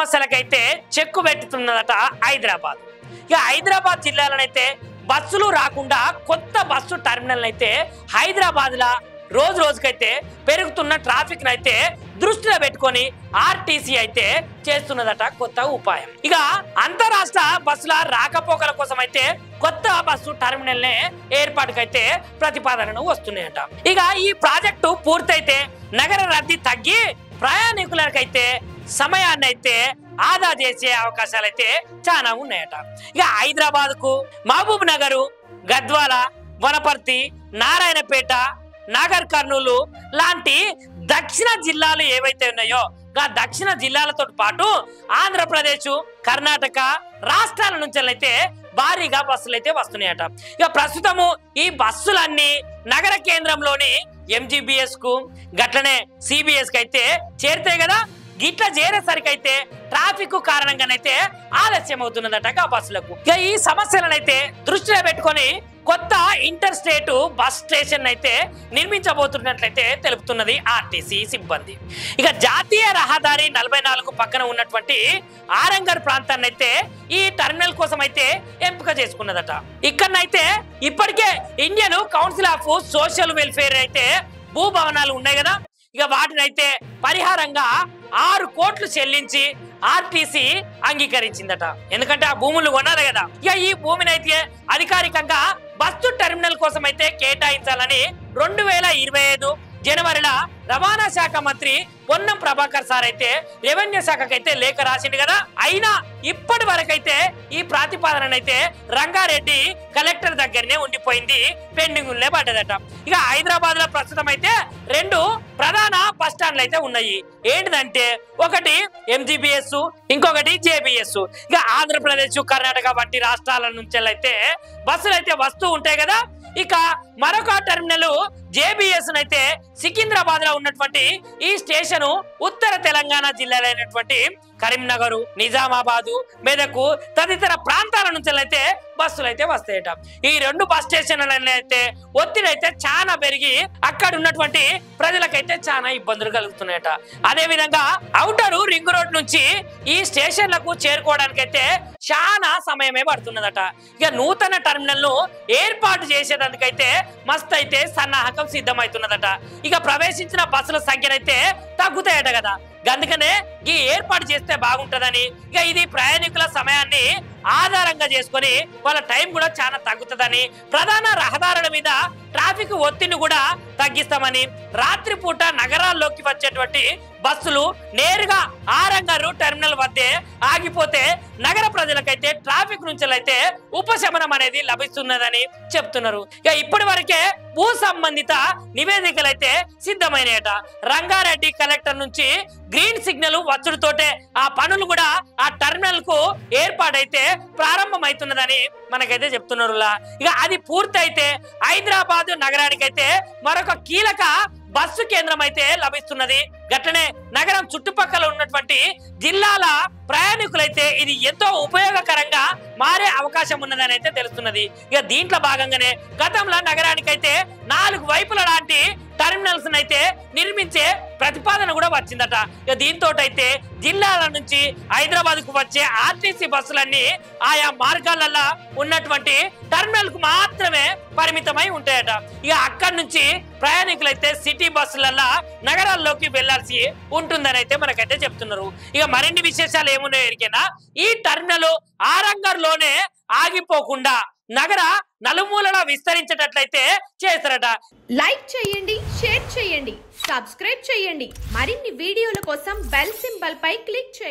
సమస్యలకైతే చెక్కు పెట్టుతున్నదట హైదరాబాద్. ఇక హైదరాబాద్ జిల్లాలోనైతే బస్సులు రాకుండా కొత్త బస్సు టెర్మినల్ అయితే హైదరాబాద్ లా రోజు రోజుకైతే పెరుగుతున్న ట్రాఫిక్ అయితే దృష్టిలో పెట్టుకొని ఆర్టీసీ అయితే చేస్తున్నదట కొత్త ఉపాయం. ఇక అంతరాష్ట్ర బస్సుల రాకపోకల కోసం అయితే కొత్త బస్సు టెర్మినల్ ఏర్పాటుకైతే ప్రతిపాదనలు వస్తున్నాయట. ఇక ఈ ప్రాజెక్టు పూర్తయితే నగర రద్దీ తగ్గి ప్రయాణికులకైతే సమయాన్ని అయితే ఆదా చేసే అవకాశాలు అయితే చాలా ఉన్నాయట. ఇక హైదరాబాద్ కు మహబూబ్ నగర్, గద్వాల, వనపర్తి, నారాయణపేట, నాగర్ కర్నూలు లాంటి దక్షిణ జిల్లాలు ఏవైతే ఉన్నాయో ఆ దక్షిణ జిల్లాలతో పాటు ఆంధ్రప్రదేశ్, కర్ణాటక రాష్ట్రాల నుంచి అయితే భారీగా బస్సులు అయితే వస్తున్నాయట. ఇక ప్రస్తుతము ఈ బస్సులన్నీ నగర కేంద్రంలోని ఎంజీబీఎస్ కు గట్లనే సిబిఎస్ కి అయితే చేరుతాయి కదా. గిట్లా చేరేసరికి అయితే ట్రాఫిక్ కారణంగానైతే ఆలస్యం అవుతున్నదట ఆ బస్సులకు. ఇక ఈ సమస్యలను అయితే దృష్టిలో పెట్టుకొని కొత్త ఇంటర్ స్టేట్ బస్ స్టేషన్ అయితే నిర్మించబోతున్నట్లయితే తెలుపుతున్నది ఆర్టీసీ సిబ్బంది. ఇక జాతీయ రహదారి 44 పక్కన ఉన్నటువంటి ఆరంగర్ ప్రాంతాన్ని అయితే ఈ టెర్మినల్ కోసం అయితే ఎంపిక చేసుకున్నదట. ఇక్కడనైతే ఇప్పటికే Indian council of social welfare అయితే భూభవనాలు ఉన్నాయి కదా. ఇక వాటిని అయితే పరిహారంగా 6 కోట్లు చెల్లించి ఆర్టీసీ అంగీకరించిందట. ఎందుకంటే ఆ భూములు కొనాలి కదా. ఇక ఈ భూమిని అయితే అధికారికంగా బస్సు టెర్మినల్ కోసం అయితే కేటాయించాలని 2025 జనవరిలో రవాణా శాఖ మంత్రి పొన్నం ప్రభాకర్ సార్ అయితే రెవెన్యూ శాఖకైతే లేఖ రాసిండు కదా. అయినా ఇప్పటి వరకైతే ఈ ప్రతిపాదన అయితే రంగారెడ్డి కలెక్టర్ దగ్గరనే ఉండిపోయింది, పెండింగ్ పడ్డదట. ఇక హైదరాబాద్ లో ప్రస్తుతం అయితే 2 ప్రధాన బస్ స్టాండ్లు అయితే ఉన్నాయి. ఏంటిదంటే ఒకటి ఎంజీబీఎస్, ఇంకొకటి జేబీఎస్. ఇక ఆంధ్రప్రదేశ్, కర్ణాటక వంటి రాష్ట్రాల నుంచి అయితే బస్సులు అయితే వస్తూ ఉంటాయి కదా. ఇక మరొక టెర్మినల్ జేబీఎస్ అయితే సికింద్రాబాద్ లో ఉన్నటువంటి ఈ స్టేషన్ ఉత్తర తెలంగాణ జిల్లాలైనటువంటి కరీంనగర్, నిజామాబాద్, మెదక్ తదితర ప్రాంతాల నుంచి అయితే బస్సులు అయితే వస్తాయట. ఈ 2 బస్ స్టేషన్లు అయితే ఒత్తిడి అయితే చాలా పెరిగి అక్కడ ఉన్నటువంటి ప్రజలకైతే చాలా ఇబ్బందులు కలుగుతున్నాయట. అదే విధంగా ఔటర్ రింగ్ రోడ్ నుంచి ఈ స్టేషన్లకు చేరుకోవడానికి అయితే చాలా సమయమే పడుతున్నదట. ఇక నూతన టెర్మినల్ ను ఏర్పాటు చేసేందుకైతే మస్తు అయితే సన్నాహకం సిద్ధమవుతున్నదట. ఇక ప్రవేశించిన బస్సుల సంఖ్యనైతే తగ్గుతాయట కదా. అందుకనే ఈ ఏర్పాటు చేస్తే బాగుంటదని, ఇక ఇది ప్రయాణికుల సమయాన్ని ఆధారంగా చేసుకొని వాళ్ళ టైం కూడా చాలా తగ్గుతుందని, ప్రధాన రహదారుల మీద ట్రాఫిక్ ఒత్తిడిని కూడా తగ్గిస్తామని, రాత్రిపూట నగరాల్లోకి వచ్చేటువంటి బస్సులు నేరుగా ఆరంగర్ టెర్మినల్ వద్దే ఆగిపోతే నగర ప్రజలకైతే ట్రాఫిక్ నుంచి అయితే ఉపశమనం అనేది లభిస్తున్నదని చెప్తున్నారు. ఇక ఇప్పటి వరకే భూ సంబంధిత నివేదికలు అయితే సిద్ధమైనయట. రంగారెడ్డి కలెక్టర్ నుంచి గ్రీన్ సిగ్నల్ వచ్చుడుతోటే ఆ పనులు కూడా ఆ టెర్మినల్ కు ఏర్పాటైతే ప్రారంభమవుతున్నదని మనకైతే చెప్తున్నారు. ఇక అది పూర్తయితే హైదరాబాద్ నగరానికైతే మరొక కీలక బస్సు కేంద్రం అయితే లభిస్తున్నది. గట్లనే నగరం చుట్టుపక్కల ఉన్నటువంటి జిల్లాల ప్రయాణికులైతే ఇది ఎంతో ఉపయోగకరంగా మారే అవకాశం ఉన్నదని అయితే తెలుస్తున్నది. ఇక దీంట్లో భాగంగానే గతంలో నగరానికైతే 4 వైపుల లాంటి టెర్మినల్స్ అయితే నిర్మించే ప్రతిపాదన కూడా వచ్చిందట. ఇక దీంతో అయితే జిల్లాల నుంచి హైదరాబాద్ కు వచ్చే ఆర్టీసీ బస్సులన్నీ ఆయా మార్గాలలో ఉన్నటువంటి టెర్మినల్ కు మాత్రమే పరిమితమై ఉంటాయట. ఇక అక్కడి నుంచి ప్రయాణికులైతే సిటీ బస్సులలో నగరాల్లోకి వెళ్లాల్సి ఉంటుందని అయితే మనకైతే చెప్తున్నారు. ఇక మరిన్ని విశేషాలు ఏమున్నాయో ఎరికేనా, ఈ టెర్మినల్ ఆరంగర్ లోనే ఆగిపోకుండా నగర నలుమూలలా విస్తరించేటట్లయితే చేస్తారట. లైక్ చేయండి, షేర్ చేయండి, సబ్స్క్రైబ్ చేయండి. మరిన్ని వీడియోల కోసం బెల్ సింబల్ పై క్లిక్ చేయండి.